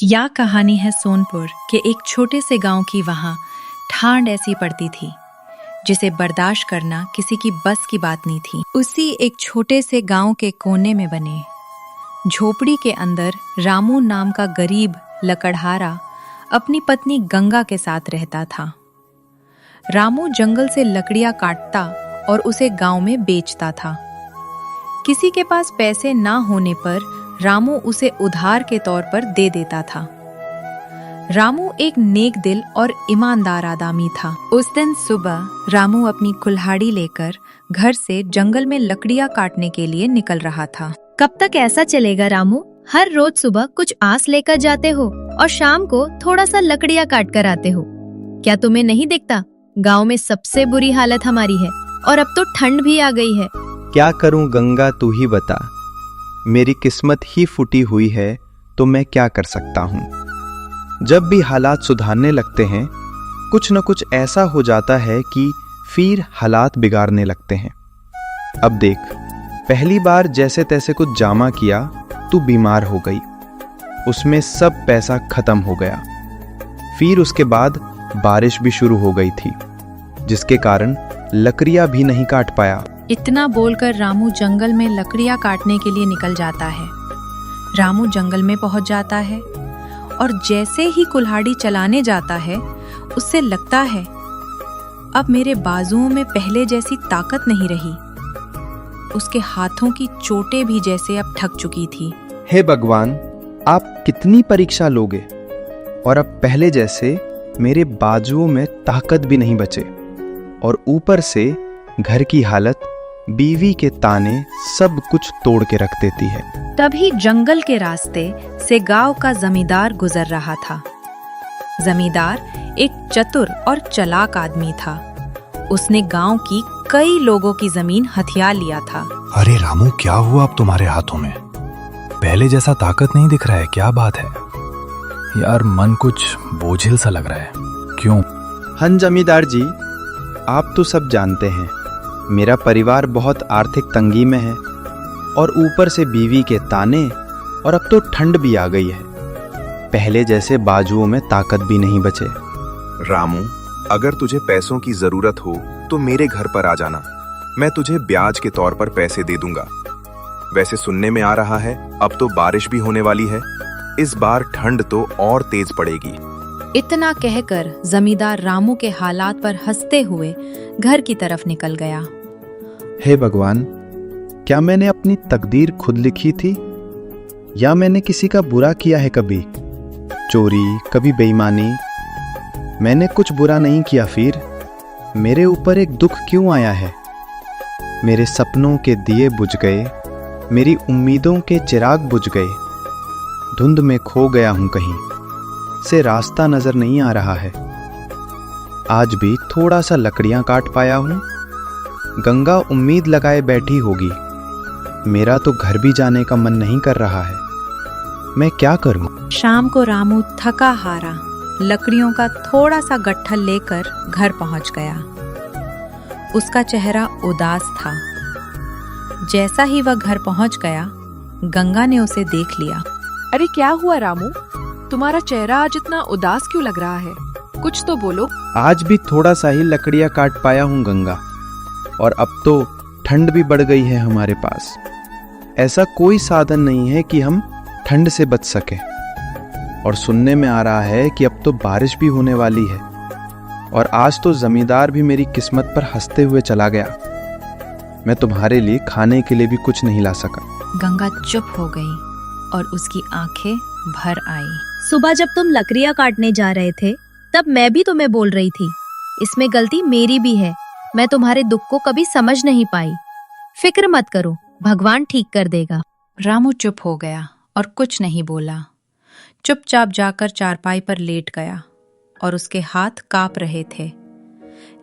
यह कहानी है सोनपुर के एक छोटे से गांव की। वहां ठंड ऐसी पड़ती थी जिसे बर्दाश्त करना किसी की बस की बात नहीं थी। उसी एक छोटे से गांव के कोने में बने झोपड़ी के अंदर रामू नाम का गरीब लकड़हारा अपनी पत्नी गंगा के साथ रहता था। रामू जंगल से लकड़ियां काटता और उसे गांव में बेचता था। किसी के पास पैसे ना होने पर रामू उसे उधार के तौर पर दे देता था। रामू एक नेक दिल और ईमानदार आदमी था। उस दिन सुबह रामू अपनी कुल्हाड़ी लेकर घर से जंगल में लकड़ियां काटने के लिए निकल रहा था। कब तक ऐसा चलेगा रामू? हर रोज सुबह कुछ आस लेकर जाते हो और शाम को थोड़ा सा लकड़ियां काट कर आते हो। क्या तुम्हें नहीं दिखता गांव में सबसे बुरी हालत हमारी है और अब तो ठंड भी आ गई है। क्या करूं गंगा, तू ही बता। मेरी किस्मत ही फूटी हुई है तो मैं क्या कर सकता हूं। जब भी हालात सुधारने लगते हैं कुछ न कुछ ऐसा हो जाता है कि फिर हालात बिगाड़ने लगते हैं। अब देख, पहली बार जैसे तैसे कुछ जामा किया, तू बीमार हो गई, उसमें सब पैसा खत्म हो गया। फिर उसके बाद बारिश भी शुरू हो गई थी जिसके कारण लकड़ियां भी नहीं काट पाया। इतना बोलकर रामू जंगल में लकड़ियां काटने के लिए निकल जाता है। रामू जंगल में पहुंच जाता है और जैसे ही कुल्हाड़ी चलाने जाता है उससे लगता है अब मेरे बाजुओं में पहले जैसी ताकत नहीं रही। उसके हाथों की चोटें भी जैसे अब थक चुकी थी। हे भगवान, आप कितनी परीक्षा लोगे और अब पहले जैसे मेरे बाजुओं में ताकत भी नहीं बचे और ऊपर से घर की हालत, बीवी के ताने सब कुछ तोड़ के रख देती है। तभी जंगल के रास्ते से गांव का जमींदार गुजर रहा था। जमींदार एक चतुर और चालाक आदमी था। उसने गांव की कई लोगों की जमीन हथिया लिया था। अरे रामू, क्या हुआ अब तुम्हारे हाथों में? पहले जैसा ताकत नहीं दिख रहा है, क्या बात है यार? मन कुछ बोझिल सा लग रहा है, क्यों? हाँ जमींदार जी, आप तो सब जानते हैं मेरा परिवार बहुत आर्थिक तंगी में है और ऊपर से बीवी के ताने और अब तो ठंड भी आ गई है। पहले जैसे बाजुओं में ताकत भी नहीं बचे। रामू, अगर तुझे पैसों की जरूरत हो तो मेरे घर पर आ जाना, मैं तुझे ब्याज के तौर पर पैसे दे दूंगा। वैसे सुनने में आ रहा है अब तो बारिश भी होने वाली है, इस बार ठंड तो और तेज पड़ेगी। इतना कहकर जमींदार रामू के हालात पर हंसते हुए घर की तरफ निकल गया। हे भगवान, क्या मैंने अपनी तकदीर खुद लिखी थी या मैंने किसी का बुरा किया है? कभी चोरी, कभी बेईमानी, मैंने कुछ बुरा नहीं किया। फिर मेरे ऊपर एक दुख क्यों आया है? मेरे सपनों के दिए बुझ गए, मेरी उम्मीदों के चिराग बुझ गए। धुंध में खो गया हूं, कहीं से रास्ता नजर नहीं आ रहा है। आज भी थोड़ा सा लकड़ियां काट पाया हूं। गंगा उम्मीद लगाए बैठी होगी। मेरा तो घर भी जाने का मन नहीं कर रहा है, मैं क्या करूं? शाम को रामू थका हारा लकड़ियों का थोड़ा सा गट्ठल लेकर घर पहुंच गया। उसका चेहरा उदास था। जैसा ही वह घर पहुंच गया, गंगा ने उसे देख लिया। अरे क्या हुआ रामू, तुम्हारा चेहरा आज इतना उदास क्यों लग रहा है? कुछ तो बोलो। आज भी थोड़ा सा ही लकड़ियां काट पाया हूं गंगा, और अब तो ठंड भी बढ़ गई है हमारे पास। ऐसा कोई साधन नहीं है कि हम ठंड से बच सके। और सुनने में आ रहा है कि अब तो बारिश भी होने वाली है और आज तो जमींदार भी मेरी किस्मत पर हंसते हुए चला गया। मैं तुम्हारे लिए खाने के लिए भी कुछ नहीं ला सका। गंगा चुप हो गई और उसकी आंखें भर आई। सुबह जब तुम लकड़ियां काटने जा रहे थे तब मैं भी तुम्हें बोल रही थी, इसमें गलती मेरी भी है। मैं तुम्हारे दुख को कभी समझ नहीं पाई। फिक्र मत करो, भगवान ठीक कर देगा। रामू चुप हो गया और कुछ नहीं बोला। चुपचाप जाकर चारपाई पर लेट गया और उसके हाथ कांप रहे थे,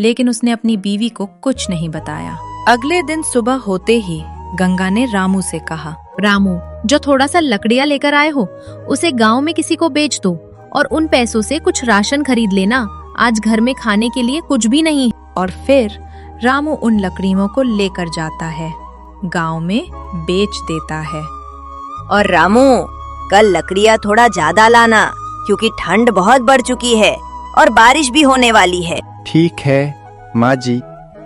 लेकिन उसने अपनी बीवी को कुछ नहीं बताया। अगले दिन सुबह होते ही गंगा ने रामू से कहा, रामू, जो थोड़ा सा लकड़ियां लेकर आए हो उसे गांव में किसी को बेच दो और उन पैसों से कुछ राशन खरीद लेना। आज घर में खाने के लिए कुछ भी नहीं। और फिर रामू उन लकड़ियों को लेकर जाता है, गांव में बेच देता है। और रामू, कल लकड़ियाँ थोड़ा ज्यादा लाना, क्योंकि ठंड बहुत बढ़ चुकी है और बारिश भी होने वाली है। ठीक है माँ जी,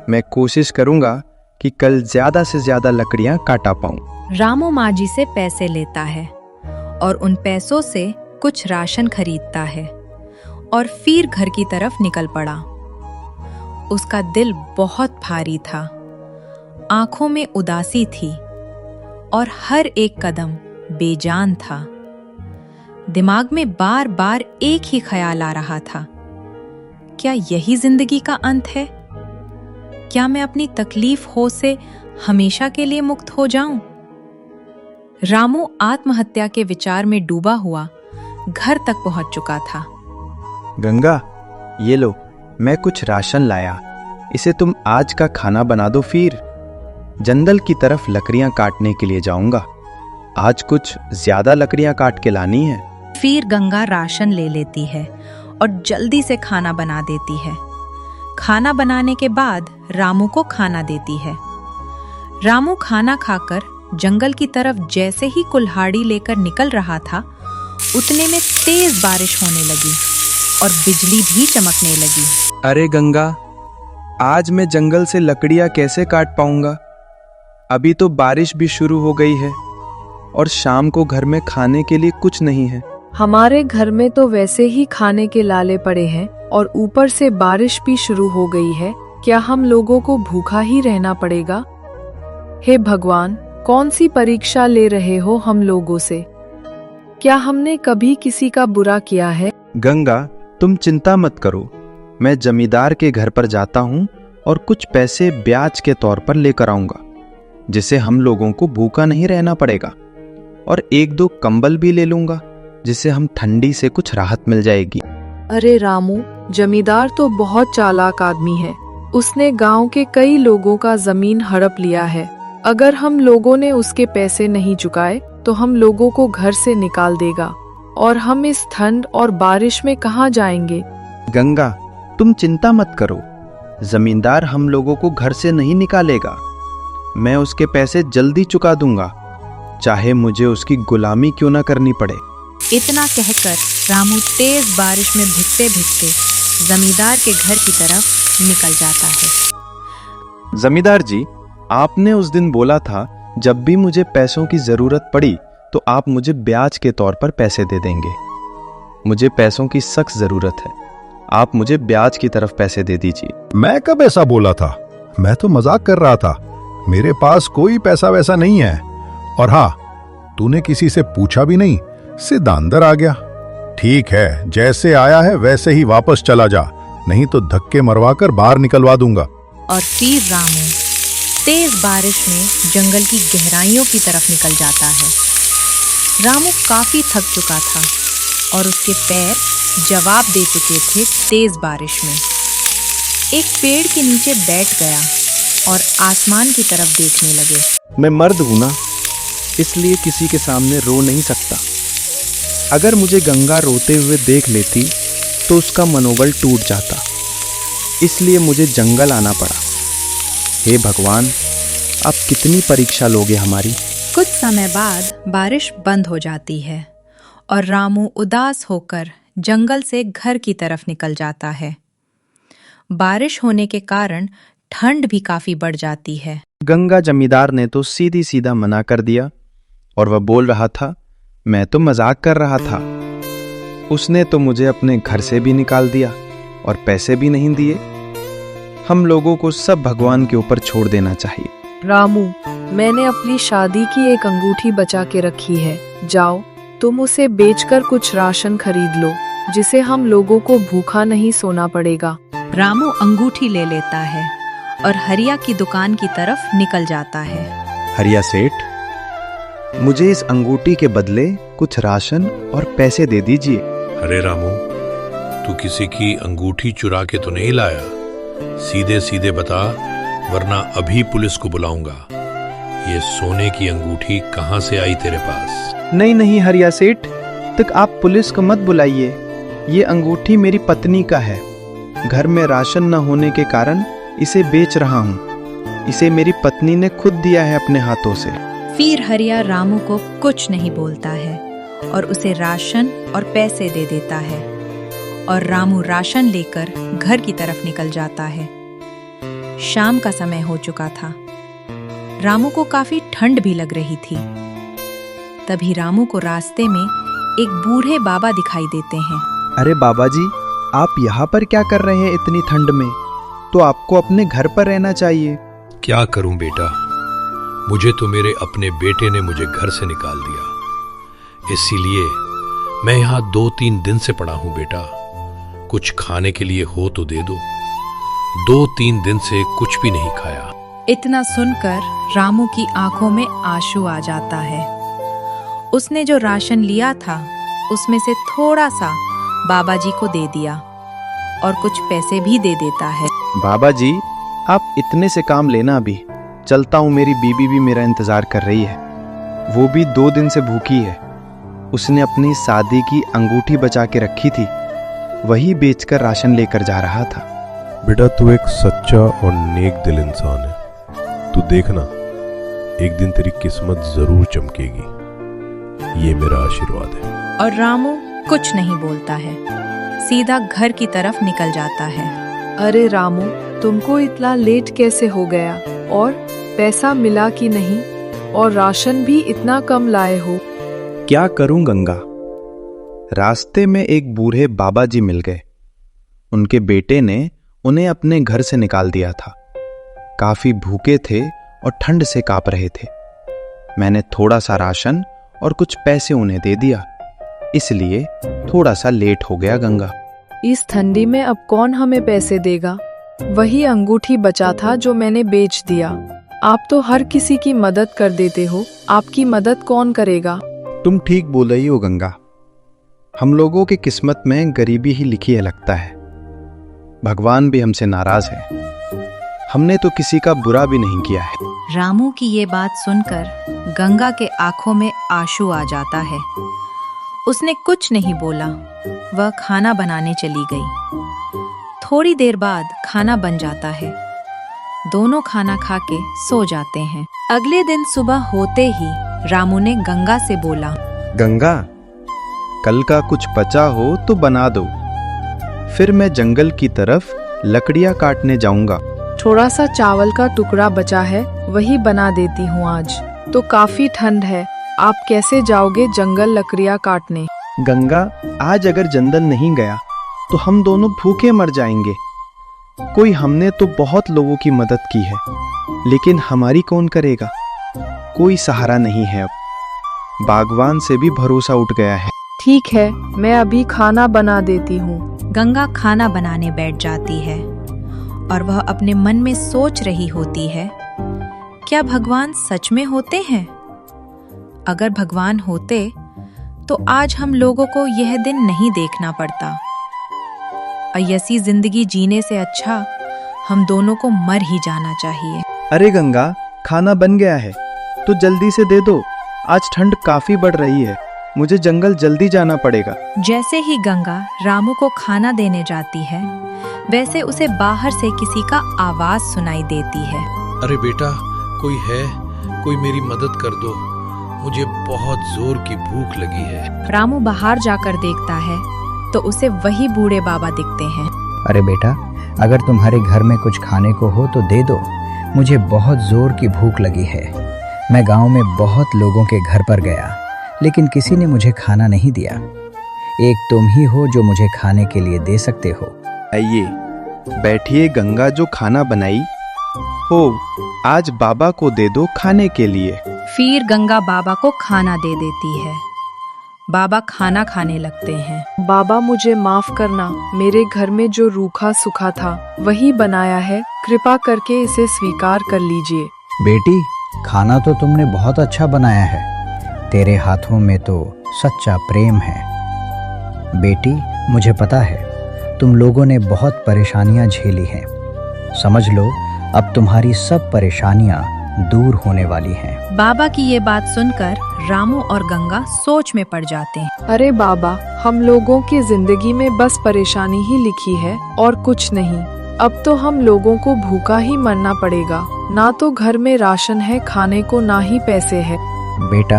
मैं कोशिश करूँगा कि कल ज्यादा से ज्यादा लकड़ियाँ काटा पाऊँ। रामू माँ जी से पैसे लेता है और उन पैसों से कुछ राशन खरीदता है और फिर घर की तरफ निकल पड़ा। उसका दिल बहुत भारी था, आंखों में उदासी थी और हर एक कदम बेजान था। दिमाग में बार बार एक ही ख्याल आ रहा था, क्या यही जिंदगी का अंत है? क्या मैं अपनी तकलीफ हो से हमेशा के लिए मुक्त हो जाऊं? रामू आत्महत्या के विचार में डूबा हुआ घर तक पहुंच चुका था। गंगा, ये लो, मैं कुछ राशन लाया, इसे तुम आज का खाना बना दो। फिर जंगल की तरफ लकड़ियां काटने के लिए जाऊंगा। आज कुछ ज्यादा लकड़ियां काट के लानी है। फिर गंगा राशन ले लेती है और जल्दी से खाना बना देती है। खाना बनाने के बाद रामू को खाना देती है। रामू खाना खाकर जंगल की तरफ जैसे ही कुल्हाड़ी लेकर निकल रहा था, उतने में तेज बारिश होने लगी और बिजली भी चमकने लगी। अरे गंगा, आज मैं जंगल से लकड़ियां कैसे काट पाऊंगा? अभी तो बारिश भी शुरू हो गई है और शाम को घर में खाने के लिए कुछ नहीं है। हमारे घर में तो वैसे ही खाने के लाले पड़े हैं और ऊपर से बारिश भी शुरू हो गई है। क्या हम लोगों को भूखा ही रहना पड़ेगा? हे भगवान, कौन सी परीक्षा ले रहे हो हम लोगों से? क्या हमने कभी किसी का बुरा किया है? गंगा, तुम चिंता मत करो, मैं जमींदार के घर पर जाता हूँ और कुछ पैसे ब्याज के तौर पर लेकर आऊंगा, जिससे हम लोगों को भूखा नहीं रहना पड़ेगा। और एक दो कंबल भी ले लूंगा, जिससे हम ठंडी से कुछ राहत मिल जाएगी। अरे रामू, जमींदार तो बहुत चालाक आदमी है। उसने गांव के कई लोगों का जमीन हड़प लिया है। अगर हम लोगों ने उसके पैसे नहीं चुकाए तो हम लोगों को घर से निकाल देगा और हम इस ठंड और बारिश में कहाँ जाएंगे? गंगा, तुम चिंता मत करो, जमींदार हम लोगों को घर से नहीं निकालेगा। मैं उसके पैसे जल्दी चुका दूंगा, चाहे मुझे उसकी गुलामी क्यों ना करनी पड़े। इतना कहकर रामू तेज बारिश में भिगते भिगते जमींदार के घर की तरफ निकल जाता है। जमींदार जी, आपने उस दिन बोला था जब भी मुझे पैसों की जरूरत पड़ी तो आप मुझे ब्याज के तौर पर पैसे दे देंगे। मुझे पैसों की सख्त जरूरत है, आप मुझे ब्याज की तरफ पैसे दे दीजिए। मैं कब ऐसा बोला था? मैं तो मजाक कर रहा था। मेरे पास कोई पैसा वैसा नहीं है। और हाँ, तूने किसी से पूछा भी नहीं, सीधा अंदर आ गया। ठीक है, जैसे आया है वैसे ही वापस चला जा, नहीं तो धक्के मरवाकर बाहर निकलवा दूंगा। और फिर रामू तेज बारिश में जंगल की गहराइयों की तरफ निकल जाता है। रामू काफी थक चुका था और उसके पैर जवाब दे चुके थे तेज बारिश में। एक पेड़ के नीचे बैठ गया और आसमान की तरफ देखने लगे। मैं मर्द हूं ना, इसलिए किसी के सामने रो नहीं सकता। अगर मुझे गंगा रोते हुए देख लेती तो उसका मनोबल टूट जाता, इसलिए मुझे जंगल आना पड़ा। हे भगवान, आप कितनी परीक्षा लोगे हमारी? कुछ समय बाद बारिश बंद हो जाती है और रामू उदास होकर जंगल से घर की तरफ निकल जाता है। बारिश होने के कारण ठंड भी काफी बढ़ जाती है। गंगा जमींदार ने तो सीधी सीधा मना कर दिया और वह बोल रहा था, मैं तो मजाक कर रहा था। उसने तो मुझे अपने घर से भी निकाल दिया और पैसे भी नहीं दिए। हम लोगों को सब भगवान के ऊपर छोड़ देना चाहिए। रामू, मैंने अपनी शादी की एक अंगूठी बचा के रखी है। जाओ, तुम उसे बेचकर कुछ राशन खरीद लो, जिसे हम लोगों को भूखा नहीं सोना पड़ेगा। रामू अंगूठी ले लेता है और हरिया की दुकान की तरफ निकल जाता है। हरिया सेठ, मुझे इस अंगूठी के बदले कुछ राशन और पैसे दे दीजिए। अरे रामू, तू किसी की अंगूठी चुरा के तो नहीं लाया? सीधे सीधे बता, वरना अभी पुलिस को बुलाऊंगा। ये सोने की अंगूठी कहाँ से आई तेरे पास? नहीं नहीं हरिया सेठ, तक आप पुलिस को मत बुलाइए। ये अंगूठी मेरी पत्नी का है। घर में राशन न होने के कारण इसे बेच रहा हूँ। इसे मेरी पत्नी ने खुद दिया है अपने हाथों से। फिर हरिया रामू को कुछ नहीं बोलता है और उसे राशन और पैसे दे देता है और रामू राशन लेकर घर की तरफ निकल जाता है। शाम का समय हो चुका था। रामू को काफी ठंड भी लग रही थी। तभी रामू को रास्ते में एक बूढ़े बाबा दिखाई देते हैं। अरे बाबा जी, आप यहाँ पर क्या कर रहे हैं इतनी ठंड में? तो आपको अपने घर पर रहना चाहिए। क्या करूं बेटा, मुझे तो मेरे अपने बेटे ने मुझे घर से निकाल दिया, इसीलिए मैं यहाँ 2-3 दिन से पड़ा हूं बेटा। कुछ खाने के लिए हो तो दे दो। 2-3 दिन से कुछ भी नहीं खाया। इतना सुनकर रामू की आंखों में आंसू आ जाता है। उसने जो राशन लिया था उसमें से थोड़ा सा बाबा जी को दे दिया और कुछ पैसे भी दे देता है। बाबा जी, आप इतने से काम लेना, अभी चलता हूँ। मेरी बीबी भी मेरा इंतजार कर रही है। वो भी 2 दिन से भूखी है। उसने अपनी शादी की अंगूठी बचा के रखी थी, वही बेचकर राशन लेकर जा रहा था। बेटा, तू एक सच्चा और नेक दिल इंसान है। तू देखना, एक दिन तेरी किस्मत जरूर चमकेगी। ये मेरा आशीर्वाद है। और रामू कुछ नहीं बोलता है, सीधा घर की तरफ निकल जाता है। अरे रामू, तुमको इतना लेट कैसे हो गया? और पैसा मिला कि नहीं? और राशन भी इतना कम लाए हो? क्या करूं गंगा, रास्ते में एक बूढ़े बाबा जी मिल गए। उनके बेटे ने उन्हें अपने घर से निकाल दिया था। काफी भूखे थे और ठंड से कांप रहे थे। मैंने थोड़ा सा राशन और कुछ पैसे उन्हें दे दिया, इसलिए थोड़ा सा लेट हो गया गंगा। इस ठंडी में अब कौन हमें पैसे देगा? वही अंगूठी बचा था जो मैंने बेच दिया। आप तो हर किसी की मदद कर देते हो, आपकी मदद कौन करेगा? तुम ठीक बोल रही हो गंगा, हम लोगों की किस्मत में गरीबी ही लिखी है लगता है। भगवान भी हमसे नाराज है। हमने तो किसी का बुरा भी नहीं किया है। रामू की ये बात सुनकर गंगा के आंखों में आंसू आ जाता है। उसने कुछ नहीं बोला, वह खाना बनाने चली गई। थोड़ी देर बाद खाना बन जाता है। दोनों खाना खा के सो जाते हैं। अगले दिन सुबह होते ही रामू ने गंगा से बोला, गंगा, कल का कुछ बचा हो तो बना दो, फिर मैं जंगल की तरफ लकड़ियां काटने जाऊंगा। थोड़ा सा चावल का टुकड़ा बचा है, वही बना देती हूँ। आज तो काफी ठंड है, आप कैसे जाओगे जंगल लकड़ियां काटने? गंगा, आज अगर जंगल नहीं गया तो हम दोनों भूखे मर जाएंगे। हमने तो बहुत लोगों की मदद की है, लेकिन हमारी कौन करेगा? कोई सहारा नहीं है। अब बागवान से भी भरोसा उठ गया है। ठीक है, मैं अभी खाना बना देती हूँ। गंगा खाना बनाने बैठ जाती है और वह अपने मन में सोच रही होती है, क्या भगवान सच में होते हैं? अगर भगवान होते तो आज हम लोगों को यह दिन नहीं देखना पड़ता। ऐसी जिंदगी जीने से अच्छा हम दोनों को मर ही जाना चाहिए। अरे गंगा, खाना बन गया है तो जल्दी से दे दो। आज ठंड काफी बढ़ रही है, मुझे जंगल जल्दी जाना पड़ेगा। जैसे ही गंगा रामू को खाना देने जाती है, वैसे उसे बाहर से किसी का आवाज सुनाई देती है। अरे बेटा, कोई है? कोई मेरी मदद कर दो, मुझे बहुत जोर की भूख लगी है। रामू बाहर जाकर देखता है तो उसे वही बूढ़े बाबा दिखते हैं। अरे बेटा, अगर तुम्हारे घर में कुछ खाने को हो तो दे दो, मुझे बहुत जोर की भूख लगी है। मैं गांव में बहुत लोगों के घर पर गया, लेकिन किसी ने मुझे खाना नहीं दिया। एक तुम ही हो जो मुझे खाने के लिए दे सकते हो। आइए बैठिए गंगा, जो खाना बनाई हो आज बाबा को दे दो खाने के लिए। फिर गंगा बाबा को खाना दे देती है। बाबा खाना खाने लगते हैं। बाबा, मुझे माफ करना, मेरे घर में जो रूखा सूखा था वही बनाया है, कृपा करके इसे स्वीकार कर लीजिए। बेटी, खाना तो तुमने बहुत अच्छा बनाया है, तेरे हाथों में तो सच्चा प्रेम है। बेटी, मुझे पता है तुम लोगों ने बहुत परेशानियां झेली हैं। समझ लो अब तुम्हारी सब परेशानियां दूर होने वाली हैं। बाबा की ये बात सुनकर रामू और गंगा सोच में पड़ जाते हैं। अरे बाबा, हम लोगों की जिंदगी में बस परेशानी ही लिखी है और कुछ नहीं। अब तो हम लोगों को भूखा ही मरना पड़ेगा। ना तो घर में राशन है खाने को, ना ही पैसे है। बेटा,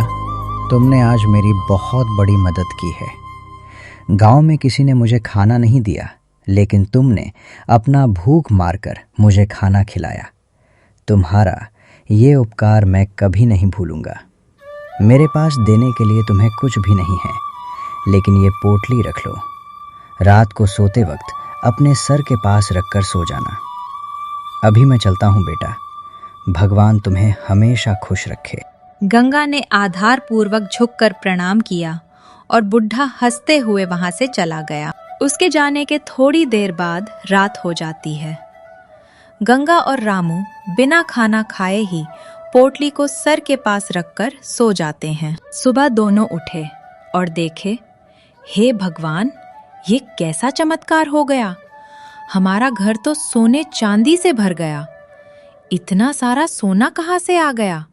तुमने आज मेरी बहुत बड़ी मदद की है। गांव में किसी ने मुझे खाना नहीं दिया, लेकिन तुमने अपना भूख मारकर मुझे खाना खिलाया। तुम्हारा ये उपकार मैं कभी नहीं भूलूंगा। मेरे पास देने के लिए तुम्हें कुछ भी नहीं है, लेकिन ये पोटली रख लो। रात को सोते वक्त अपने सर के पास रखकर सो जाना। अभी मैं चलता हूँ बेटा। भगवान तुम्हें हमेशा खुश रखे। गंगा ने आधार पूर्वक झुककर प्रणाम किया और बुढ़ा हंसते हुए वहां से चला गया। उसके जाने के थोड़ी देर बाद रात हो जाती है। गंगा और रामू बिना खाना खाए ही पोटली को सर के पास रखकर सो जाते हैं। सुबह दोनों उठे और देखे, हे भगवान, ये कैसा चमत्कार हो गया। हमारा घर तो सोने चांदी से भर गया। इतना सारा सोना कहाँ से आ गया।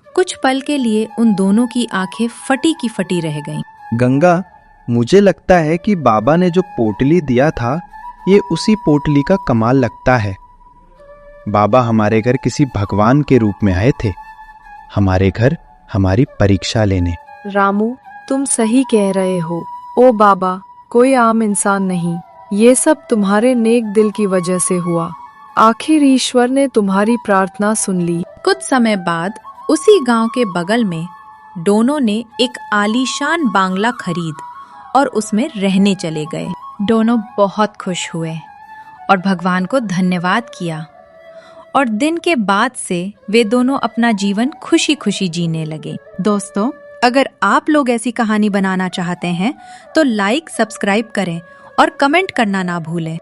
कुछ पल के लिए उन दोनों की आंखें फटी की फटी रह गईं। गंगा, मुझे लगता है कि बाबा ने जो पोटली दिया था, ये उसी पोटली का कमाल लगता है। बाबा हमारे घर किसी भगवान के रूप में आए थे, हमारे घर हमारी परीक्षा लेने। रामू, तुम सही कह रहे हो। ओ बाबा, कोई आम इंसान नहीं, ये सब तुम्हारे नेक दिल की वजह से हुआ। आखिर ईश्वर ने तुम्हारी प्रार्थना सुन ली। कुछ समय बाद उसी गांव के बगल में डोनो ने एक आलीशान बांग्ला खरीद और उसमें रहने चले गए। डोनो बहुत खुश हुए और भगवान को धन्यवाद किया, और दिन के बाद से वे दोनों अपना जीवन खुशी खुशी जीने लगे। दोस्तों, अगर आप लोग ऐसी कहानी बनाना चाहते हैं तो लाइक, सब्सक्राइब करें और कमेंट करना ना भूलें।